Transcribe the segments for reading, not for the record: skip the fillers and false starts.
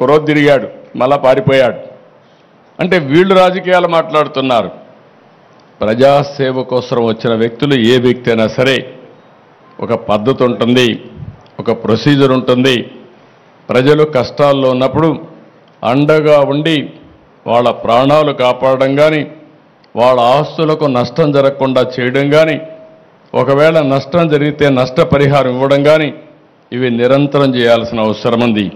తిరిగాడు, మళ్ళా పారిపోయాడు. అంటే వీళ్ళు రాజకీయాలు మాట్లాడుతున్నారు. ప్రజాసేవ కోసం వచ్చిన వ్యక్తులు ఏ వ్యక్తి అయినా సరే ఒక పద్ధతి ఉంటుంది, ఒక ప్రొసీజర్ ఉంటుంది. ప్రజలు కష్టాల్లో ఉన్నప్పుడు అండగా ఉండి వాళ్ళ ప్రాణాలు కాపాడడం కానీ, వాళ్ళ ఆస్తులకు నష్టం జరగకుండా చేయడం కానీ, ఒకవేళ నష్టం జరిగితే నష్టపరిహారం ఇవ్వడం కానీ, ఇవి నిరంతరం చేయాల్సిన అవసరం ఉంది.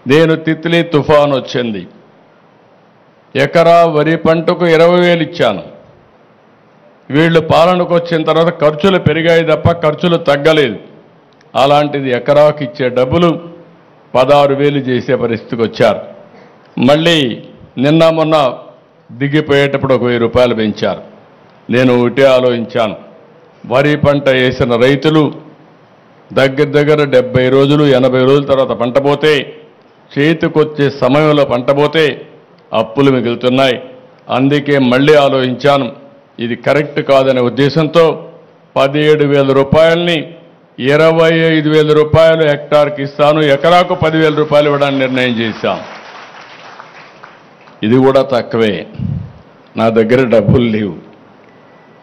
నేను తిత్లీ తుఫాను వచ్చింది, ఎకరా వరి పంటకు 20,000 ఇచ్చాను. వీళ్ళు పాలనకు వచ్చిన తర్వాత ఖర్చులు పెరిగాయి తప్ప ఖర్చులు తగ్గలేదు. అలాంటిది ఎకరాకు ఇచ్చే డబ్బులు 16,000 చేసే పరిస్థితికి వచ్చారు. మళ్ళీ నిన్న మొన్న దిగిపోయేటప్పుడు 1,000 రూపాయలు పెంచారు. నేను ఒకటే ఆలోచించాను, వరి పంట వేసిన రైతులు దగ్గర 70 రోజులు 80 రోజుల తర్వాత పంట పోతే, చేతికొచ్చే సమయంలో పంట పోతే అప్పులు మిగులుతున్నాయి. అందుకే మళ్ళీ ఆలోచించాను, ఇది కరెక్ట్ కాదనే ఉద్దేశంతో 17,000 రూపాయలని 25,000 రూపాయలు హెక్టార్కి ఇస్తాను, ఎకరాకు 10,000 రూపాయలు ఇవ్వడానికి నిర్ణయం చేశాం. ఇది కూడా తక్కువే, నా దగ్గర డబ్బులు లేవు,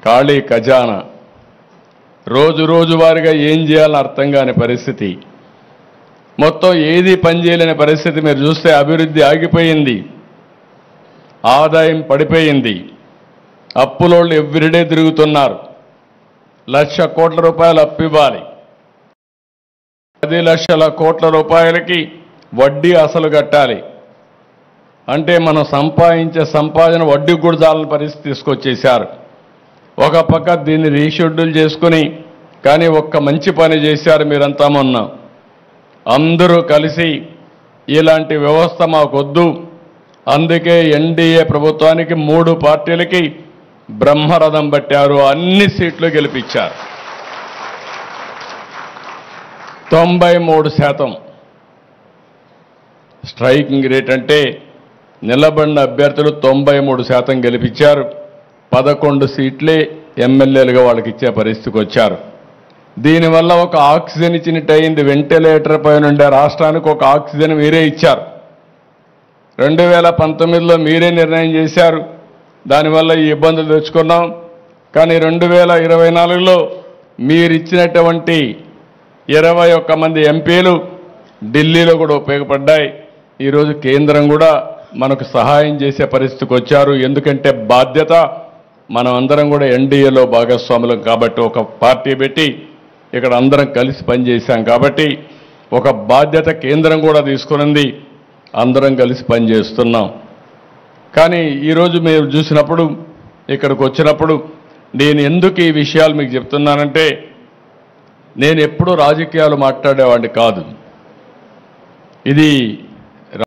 ఖాళీ ఖజానా. రోజు వారీగా ఏం చేయాలని అర్థం కాని పరిస్థితి, మొత్తం ఏది పనిచేయలేని పరిస్థితి. మీరు చూస్తే అభివృద్ధి ఆగిపోయింది, ఆదాయం పడిపోయింది, అప్పులోళ్ళు ఎవ్రీడే తిరుగుతున్నారు. 1,00,000 కోట్ల రూపాయలు అప్పు ఇవ్వాలి, 10 లక్షల కోట్ల రూపాయలకి వడ్డీ అసలు కట్టాలి. అంటే మనం సంపాదించే సంపాదన వడ్డీకి కూడా చాలని పరిస్థితి తీసుకొచ్చేశారు. ఒక పక్క దీన్ని రీషెడ్యూల్ చేసుకుని, కానీ ఒక్క మంచి పని చేశారు మీరంతా. మొన్న అందరూ కలిసి ఇలాంటి వ్యవస్థ మాకొద్దు, అందుకే ఎన్డీఏ ప్రభుత్వానికి 3 పార్టీలకి బ్రహ్మరథం పట్టారు, అన్ని సీట్లు గెలిపించారు. 93% స్ట్రైకింగ్ రేట్. అంటే నిలబడిన అభ్యర్థులు 93% గెలిపించారు. 11 సీట్లే ఎమ్మెల్యేలుగా వాళ్ళకి ఇచ్చే పరిస్థితికి వచ్చారు. దీనివల్ల ఒక ఆక్సిజన్ ఇచ్చినట్టు అయింది. వెంటిలేటర్ పైన ఉండే రాష్ట్రానికి ఒక ఆక్సిజన్ మీరే ఇచ్చారు. 2019లో మీరే నిర్ణయం చేశారు, దానివల్ల ఈ ఇబ్బందులు తెచ్చుకున్నాం. కానీ 2024లో మీరిచ్చినటువంటి 21 మంది ఎంపీలు ఢిల్లీలో కూడా ఉపయోగపడ్డాయి. ఈరోజు కేంద్రం కూడా మనకు సహాయం చేసే పరిస్థితికి వచ్చారు. ఎందుకంటే బాధ్యత, మనం అందరం కూడా ఎన్డీఏలో భాగస్వాములం కాబట్టి, ఒక పార్టీ పెట్టి ఇక్కడ అందరం కలిసి పనిచేశాం కాబట్టి ఒక బాధ్యత కేంద్రం కూడా తీసుకునింది, అందరం కలిసి పనిచేస్తున్నాం. కానీ ఈరోజు మీరు చూసినప్పుడు, ఇక్కడికి వచ్చినప్పుడు నేను ఎందుకు ఈ విషయాలు మీకు చెప్తున్నానంటే, నేను ఎప్పుడూ రాజకీయాలు మాట్లాడేవాడిని కాదు. ఇది